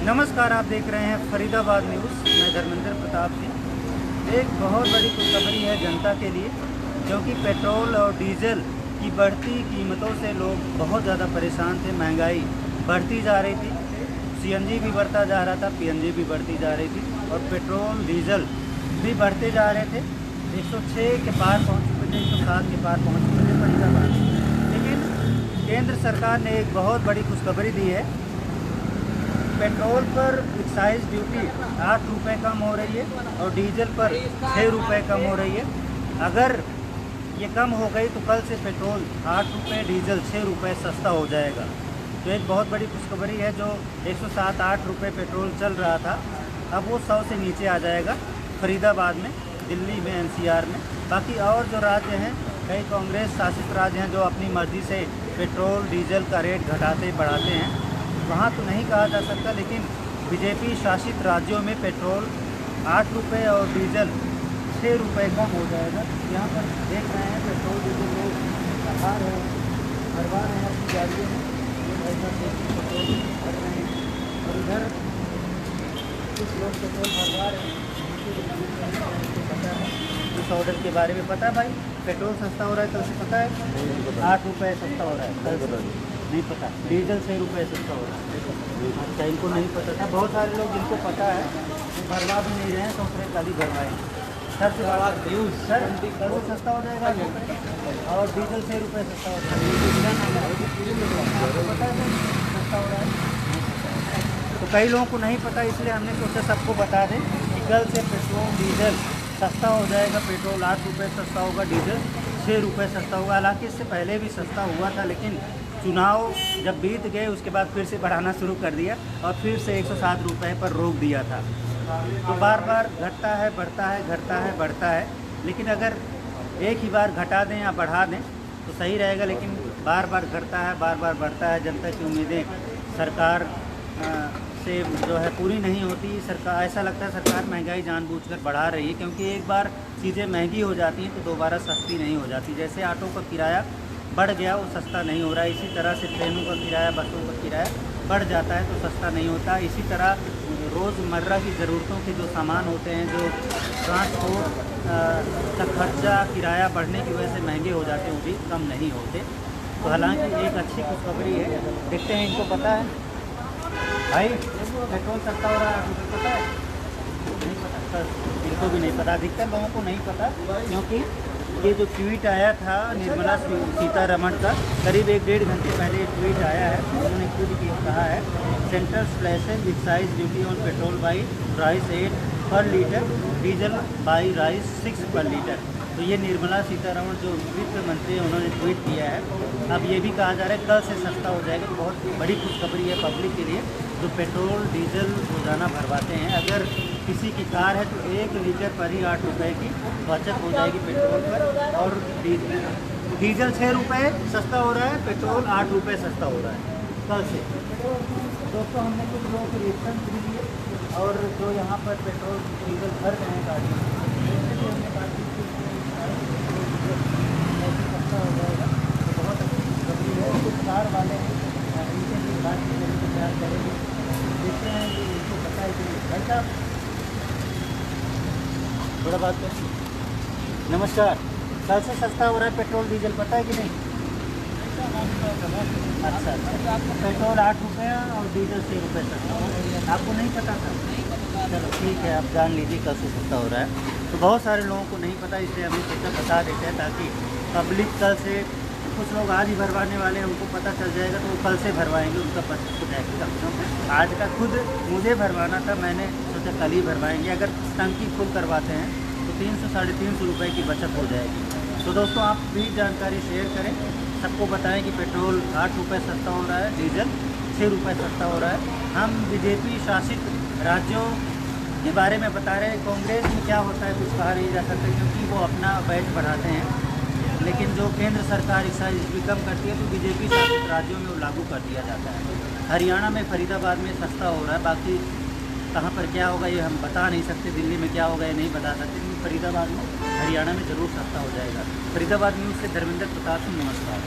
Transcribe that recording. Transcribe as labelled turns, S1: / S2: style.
S1: नमस्कार, आप देख रहे हैं फरीदाबाद न्यूज़। मैं धर्मेंद्र प्रताप सिंह। एक बहुत बड़ी खुशखबरी है जनता के लिए, क्योंकि पेट्रोल और डीजल की बढ़ती कीमतों से लोग बहुत ज़्यादा परेशान थे। महंगाई बढ़ती जा रही थी, सीएनजी भी बढ़ता जा रहा था, पीएनजी भी बढ़ती जा रही थी और पेट्रोल डीजल भी बढ़ते जा रहे थे। 106 के पार पहुँच चुके थे, 107 के पार पहुँच चुके थे फरीदाबाद। लेकिन केंद्र सरकार ने एक बहुत बड़ी खुशखबरी दी है। पेट्रोल पर एक्साइज ड्यूटी 8 रुपये कम हो रही है और डीजल पर 6 रुपये कम हो रही है। अगर ये कम हो गई तो कल से पेट्रोल 8 रुपये, डीजल 6 रुपये सस्ता हो जाएगा। तो एक बहुत बड़ी खुशखबरी है। जो 107-8 रुपये पेट्रोल चल रहा था, अब वो 100 से नीचे आ जाएगा फरीदाबाद में, दिल्ली में, एनसीआर में। बाकी और जो राज्य हैं, कई कांग्रेस शासित राज्य हैं जो अपनी मर्ज़ी से पेट्रोल डीजल का रेट घटाते बढ़ाते हैं, वहाँ तो नहीं कहा जा सकता। लेकिन बीजेपी शासित राज्यों में पेट्रोल 8 रुपये और डीजल 6 रुपये कम हो जाएगा। यहाँ पर देख रहे हैं पेट्रोल डीजल लोग भरवा रहे हैं अपनी गाड़ियों में, पेट्रोल भर रहे हैं। और इधर कुछ लोग पेट्रोल भरवा रहे हैं। पता है इस ऑर्डर के बारे में पता है भाई? पेट्रोल सस्ता हो रहा है, कल से पता है 8 रुपये सस्ता हो रहा है, कल से नहीं पता। डीजल 6 रुपये सस्ता हो रहा है। अच्छा, इनको नहीं पता था। बहुत सारे लोग जिनको पता है वो भरवा भी नहीं रहे हैं, सोच रहे कल ही भरवाएँ। सर से सर पेट्रोल सस्ता हो जाएगा और डीजल 6 रुपये सस्ता हो जाएगा। पता है सस्ता हो रहा है, तो कई लोगों को नहीं पता, इसलिए हमने सोचा सबको बता दें कि कल से पेट्रोल डीजल सस्ता हो जाएगा। पेट्रोल 8 रुपये सस्ता होगा, डीजल 6 रुपये सस्ता होगा। हालांकि इससे पहले भी सस्ता हुआ था, लेकिन चुनाव जब बीत गए उसके बाद फिर से बढ़ाना शुरू कर दिया और फिर से 107 रुपये पर रोक दिया था। तो बार बार घटता है, बढ़ता है, घटता है, बढ़ता है। लेकिन अगर एक ही बार घटा दें या बढ़ा दें तो सही रहेगा, लेकिन बार बार घटता है, बार बार बढ़ता है। जनता की उम्मीदें सरकार से जो है पूरी नहीं होती। सरकार, ऐसा लगता है सरकार महंगाई जानबूझकर बढ़ा रही है, क्योंकि एक बार चीज़ें महंगी हो जाती हैं तो दोबारा सस्ती नहीं हो जाती। जैसे ऑटो का किराया बढ़ गया, वो सस्ता नहीं हो रहा है। इसी तरह से ट्रेनों का किराया, बसों का किराया बढ़ जाता है तो सस्ता नहीं होता। इसी तरह रोज़मर्रा की ज़रूरतों के जो सामान होते हैं, जो ट्रांसपोर्ट का खर्चा, किराया बढ़ने की वजह से महंगे हो जाते हैं, वो भी कम नहीं होते। तो हालांकि एक अच्छी खुशखबरी है। देखते हैं इनको पता है भाई पेट्रोल सस्ता हो रहा है, आपको पता है? नहीं पता सर, इनको भी नहीं पता, अधिकतर लोगों को नहीं पता। क्योंकि ये जो ट्वीट आया था निर्मला सीतारमण का, करीब 1-1.5 घंटे पहले ये ट्वीट आया है। उन्होंने खुद कहा है, centre slashes excise duty on petrol by rice 8 पर लीटर, डीजल बाई राइस 6 पर लीटर। तो ये निर्मला सीतारमण जो वित्त मंत्री हैं, उन्होंने ट्वीट किया है। अब ये भी कहा जा रहा है कल से सस्ता हो जाएगा। तो बहुत बड़ी खुशखबरी है पब्लिक के लिए जो पेट्रोल डीजल रोज़ाना भरवाते हैं। अगर किसी की कार है तो 1 लीटर पर ही 8 रुपये की बचत हो जाएगी पेट्रोल पर। और डीजल 6 रुपये सस्ता हो रहा है, पेट्रोल 8 रुपये सस्ता हो रहा है कल से। दोस्तों, हमने कुछ लोगों को रिएक्शन भी दिए और जो यहाँ पर पेट्रोल डीजल भर रहे हैं गाड़ी, हमने बातचीत की, सस्ता हो जाएगा। तो बहुत अच्छी खुशखबरी है। कुछ कार वाले हैं, इनसे भी बात करेंगे, प्यार करेंगे, देखते हैं कि इनको पता है कि भाई साहब थोड़ा बात करें। नमस्कार, कल से सस्ता हो रहा है पेट्रोल डीजल, पता है कि नहीं? अच्छा, पेट्रोल 8 रुपये और डीजल 6 रुपये सस्ता, आपको नहीं पता था? चलो ठीक है, आप जान लीजिए कल से सस्ता हो रहा है। तो बहुत सारे लोगों को नहीं पता, इसलिए हम सोचा बता देते हैं ताकि पब्लिक कल से, कुछ लोग आज ही भरवाने वाले हैं, उनको पता चल जाएगा तो वो कल से भरवाएंगे, उनका बचत हो जाएगी। आज का खुद मुझे भरवाना था, मैंने सोचा कल ही भरवाएंगे। अगर टंकी फुल करवाते हैं तो 300-350 रुपये की बचत हो जाएगी। तो दोस्तों, आप भी जानकारी शेयर करें, सबको बताएं कि पेट्रोल 8 रुपये सस्ता हो रहा है, डीजल 6 रुपये सस्ता हो रहा है। हम बीजेपी शासित राज्यों के बारे में बता रहे हैं। कांग्रेस में क्या होता है कुछ कहा नहीं जा सकता, क्योंकि वो अपना बैच बढ़ाते हैं। लेकिन जो केंद्र सरकार एक्साइज भी कम करती है तो बीजेपी शासित राज्यों में वो लागू कर दिया जाता है। हरियाणा में फरीदाबाद में सस्ता हो रहा है, बाकी कहाँ पर क्या होगा ये हम बता नहीं सकते। दिल्ली में क्या होगा ये नहीं बता सकते, लेकिन फरीदाबाद में, हरियाणा में ज़रूर सस्ता हो जाएगा। फरीदाबाद न्यूज़ से धर्मेंद्र प्रताप सिंह, नमस्कार।